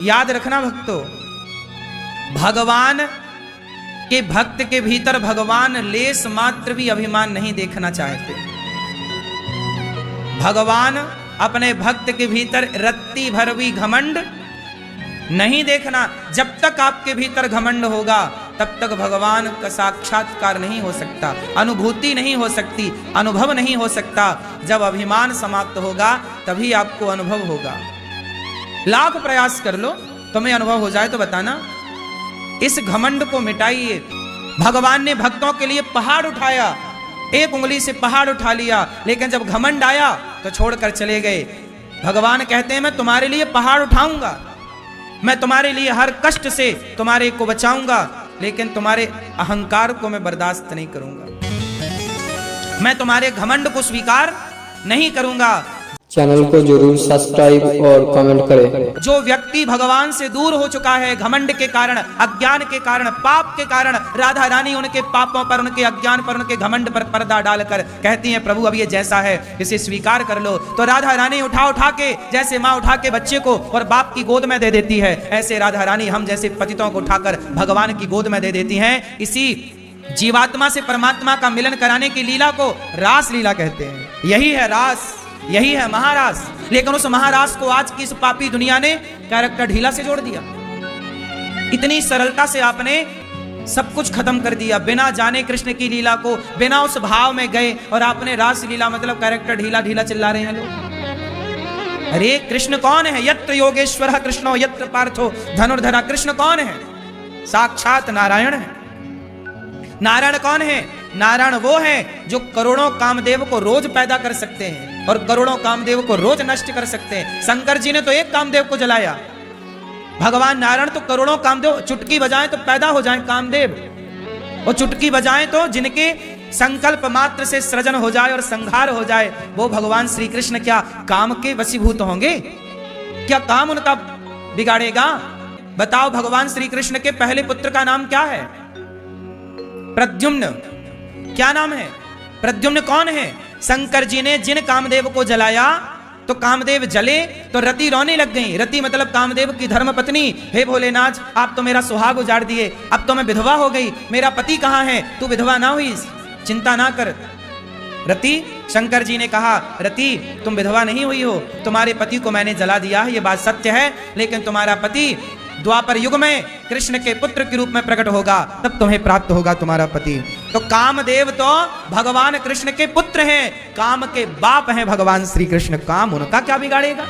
याद रखना भक्तों, भगवान के भक्त के भीतर भगवान लेस मात्र भी अभिमान नहीं देखना चाहते। भगवान अपने भक्त के भीतर रत्ती भर भी घमंड नहीं देखना। जब तक आपके भीतर घमंड होगा तब तक भगवान का साक्षात्कार नहीं हो सकता, अनुभूति नहीं हो सकती, अनुभव नहीं हो सकता। जब अभिमान समाप्त होगा तभी आपको अनुभव होगा। लाख प्रयास कर लो, तुम्हें अनुभव हो जाए तो बताना। इस घमंड को मिटाइए। भगवान ने भक्तों के लिए पहाड़ उठाया, एक उंगली से पहाड़ उठा लिया, लेकिन जब घमंड आया तो छोड़कर चले गए। भगवान कहते हैं मैं तुम्हारे लिए पहाड़ उठाऊंगा, मैं तुम्हारे लिए हर कष्ट से तुम्हारे को बचाऊंगा, लेकिन तुम्हारे अहंकार को मैं बर्दाश्त नहीं करूंगा, मैं तुम्हारे घमंड को स्वीकार नहीं करूंगा। चैनल को जरूर सब्सक्राइब और कमेंट करें। जो व्यक्ति भगवान से दूर हो चुका है घमंड के कारण, अज्ञान के कारण, पाप के कारण, राधा रानी उनके पापों पर, उनके अज्ञान पर, उनके घमंड पर पर्दा डालकर कहती हैं प्रभु अब ये जैसा है इसे स्वीकार कर लो। तो राधा रानी उठा के, जैसे माँ उठा के बच्चे को और बाप की गोद में दे देती है, ऐसे राधा रानी हम जैसे पतितों को उठाकर भगवान की गोद में दे देती हैं। इसी जीवात्मा से परमात्मा का मिलन कराने की लीला को रास लीला कहते हैं। यही है रास, यही है महारास। लेकिन उस महारास को आज की इस पापी दुनिया ने कैरेक्टर ढीला से जोड़ दिया। इतनी सरलता से आपने सब कुछ खत्म कर दिया, बिना जाने कृष्ण की लीला को, बिना उस भाव में गए, और आपने रास लीला मतलब कैरेक्टर ढीला ढीला चिल्ला रहे हैं लोग। अरे कृष्ण कौन है? यत्र योगेश्वर कृष्णो यत्र पार्थो धनुर्धरा। कृष्ण कौन है? साक्षात नारायण है। नारायण कौन है? नारायण वो है जो करोड़ों कामदेव को रोज पैदा कर सकते हैं और करोड़ों कामदेव को रोज नष्ट कर सकते हैं। शंकर जी ने तो एक कामदेव को जलाया, भगवान नारायण तो करोड़ों कामदेव, चुटकी बजाएं तो पैदा हो जाएं कामदेव, और चुटकी बजाएं तो जिनके संकल्प मात्र से सृजन हो जाए और संहार हो जाए, वो भगवान श्री कृष्ण क्या काम के वशीभूत होंगे? क्या काम उनका बिगाड़ेगा? बताओ, भगवान श्री कृष्ण के पहले पुत्र का नाम क्या है? प्रद्युम्न। क्या नाम है? प्रद्युम्न कौन है? शंकर जी ने जिन कामदेव को जलाया तो कामदेव जले तो रति रोने लग गई। रति मतलब कामदेव की धर्म पत्नी। हे भोलेनाथ, आप तो मेरा सुहाग उजाड़ दिए, अब तो मैं विधवा हो गई, मेरा पति कहाँ है? तू विधवा ना हुई, चिंता ना कर रति। शंकर जी ने कहा रति तुम विधवा नहीं हुई हो, तुम्हारे पति को मैंने जला दिया है, ये बात सत्य है, लेकिन तुम्हारा पति द्वापर युग में कृष्ण के पुत्र के रूप में प्रकट होगा, तब तुम्हें प्राप्त होगा तुम्हारा पति। तो कामदेव तो भगवान कृष्ण के पुत्र हैं, काम के बाप हैं भगवान श्री कृष्ण। काम उनका क्या बिगाड़ेगा?